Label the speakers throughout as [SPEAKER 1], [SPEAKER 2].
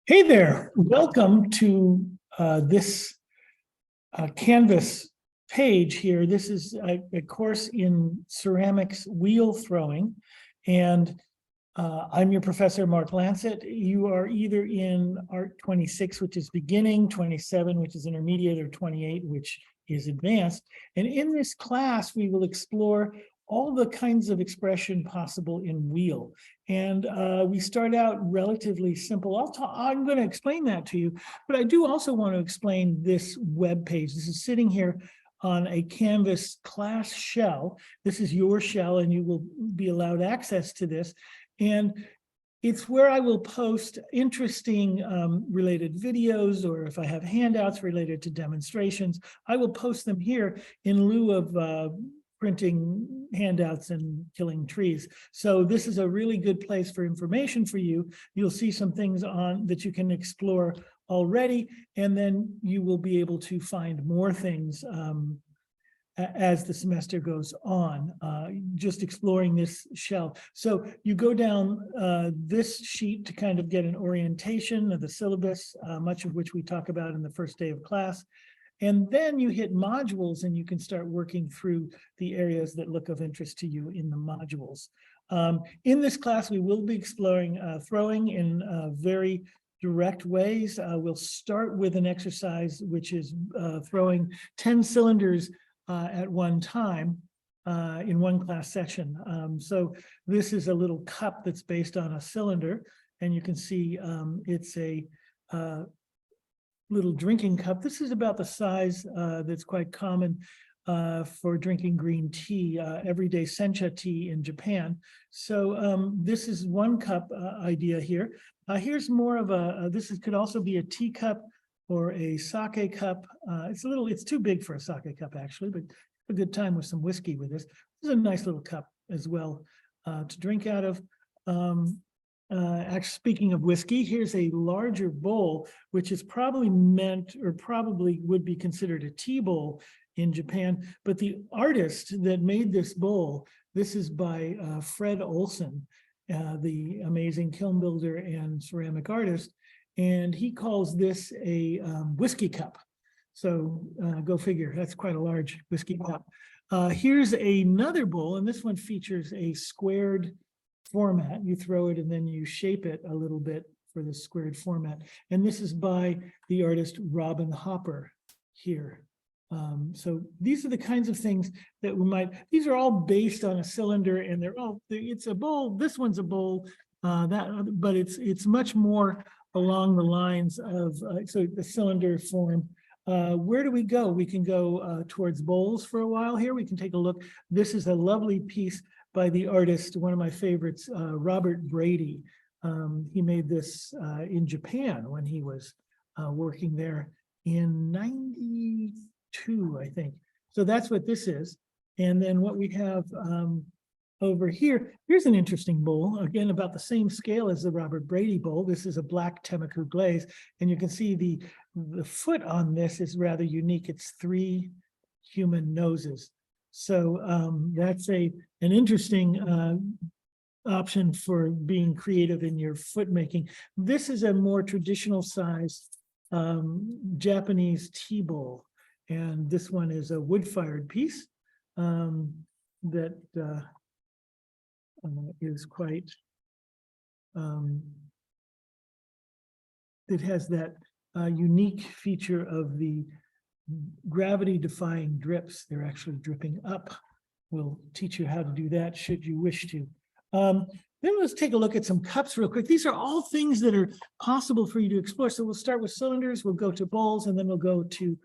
[SPEAKER 1] Hey there, welcome to this Canvas page here. This is a course in ceramics wheel throwing, and I'm your professor, Marc Lancet. You are either in Art 26, which is beginning, 27, which is intermediate, or 28, which is advanced. And in this class, we will explore all the kinds of expression possible in wheel. And we start out relatively simple. I'm going to explain that to you, but I do also want to explain this web page. This is sitting here on a Canvas class shell. This is your shell, and you will be allowed access to this. And it's where I will post interesting related videos, or if I have handouts related to demonstrations, I will post them here in lieu of printing handouts and killing trees. So this is a really good place for information for you. You'll see some things on that you can explore already, and then you will be able to find more things as the semester goes on, just exploring this shell. So you go down this sheet to kind of get an orientation of the syllabus, much of which we talk about in the first day of class. And then you hit modules, and you can start working through the areas that look of interest to you in the modules. In this class, we will be exploring throwing in very direct ways. We'll start with an exercise, which is throwing 10 cylinders at one time in one class session. So this is a little cup that's based on a cylinder, and you can see it's a little drinking cup. This is about the size that's quite common for drinking green tea, everyday sencha tea in Japan. So this is one cup idea here. Here's more of could also be a teacup or a sake cup. It's too big for a sake cup actually, but a good time with some whiskey with this. This is a nice little cup as well to drink out of. Actually, speaking of whiskey, here's a larger bowl, which is probably meant, or probably would be considered a tea bowl in Japan. But the artist that made this bowl, this is by Fred Olson, the amazing kiln builder and ceramic artist. And he calls this a whiskey cup. So go figure, that's quite a large whiskey cup. Here's another bowl, and this one features a squared format. You throw it and then you shape it a little bit for the squared format. And this is by the artist Robin Hopper here. So these are the kinds of things that these are all based on a cylinder, and it's a bowl. This one's a bowl, but it's much more along the lines of, so the cylinder form. Where do we go? We can go towards bowls for a while here. We can take a look. This is a lovely piece by the artist, one of my favorites, Robert Brady. He made this in Japan when he was working there in 92, I think. So that's what this is. And then what we have over here, here's an interesting bowl, again, about the same scale as the Robert Brady bowl. This is a black Temmaku glaze, and you can see the foot on this is rather unique. It's 3 human noses. So that's an interesting option for being creative in your foot making. This is a more traditional size Japanese tea bowl, and this one is a wood-fired piece that is quite, it has that unique feature of the gravity-defying drips. They're actually dripping up. We'll teach you how to do that should you wish to. Then let's take a look at some cups real quick. These are all things that are possible for you to explore. So we'll start with cylinders, we'll go to bowls, and then we'll go to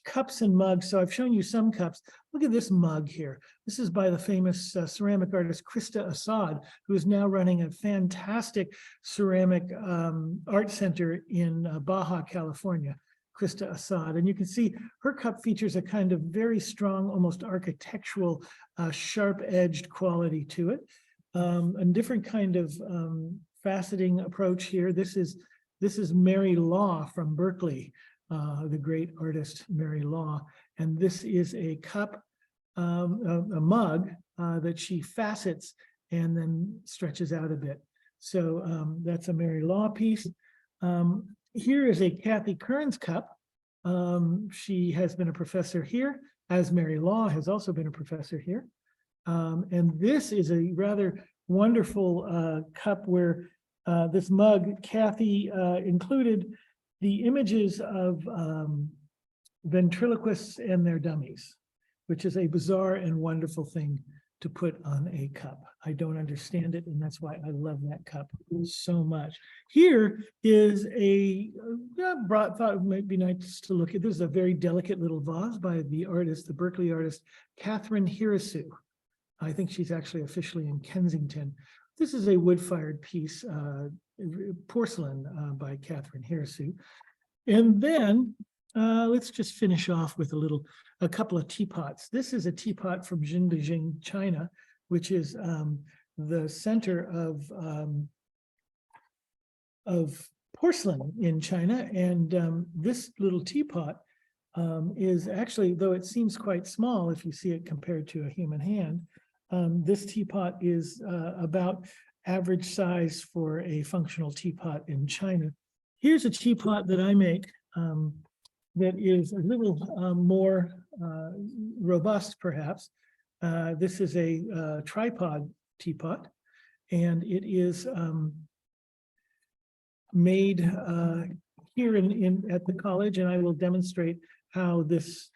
[SPEAKER 1] cups and mugs. So I've shown you some cups. Look at this mug here. This is by the famous ceramic artist Krista Assad, who is now running a fantastic ceramic art center in Baja, California. Krista Assad, and you can see her cup features a kind of very strong, almost architectural, sharp-edged quality to it. A different kind of faceting approach here. This is Mary Law from Berkeley, the great artist Mary Law, and this is a cup, a mug that she facets and then stretches out a bit. So that's a Mary Law piece. Here is a Kathy Kearns cup. She has been a professor here, as Mary Law has also been a professor here. And this is a rather wonderful cup where this mug, Kathy included the images of ventriloquists and their dummies, which is a bizarre and wonderful thing to put on a cup. I don't understand it, and that's why I love that cup so much. Here is a thought it might be nice to look at. This is a very delicate little vase by the artist, the Berkeley artist, Catherine Hirasu. I think she's actually officially in Kensington. This is a wood-fired piece, porcelain by Catherine Hirasu. And then let's just finish off with a couple of teapots. This is a teapot from Xinjiang, China, which is the center of porcelain in China. And this little teapot is actually, though it seems quite small if you see it compared to a human hand, this teapot is about average size for a functional teapot in China. Here's a teapot that I make that is a little more robust, perhaps. This is a tripod teapot, and it is made here at the college, and I will demonstrate how this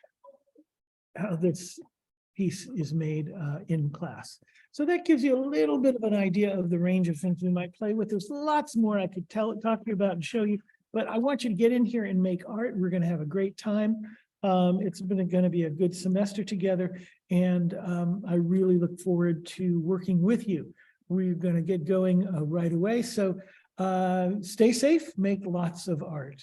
[SPEAKER 1] piece is made in class. So that gives you a little bit of an idea of the range of things we might play with. There's lots more I could talk to you about and show you, but I want you to get in here and make art. We're going to have a great time. It's going to be a good semester together, and I really look forward to working with you. We're going to get going right away. So stay safe, make lots of art.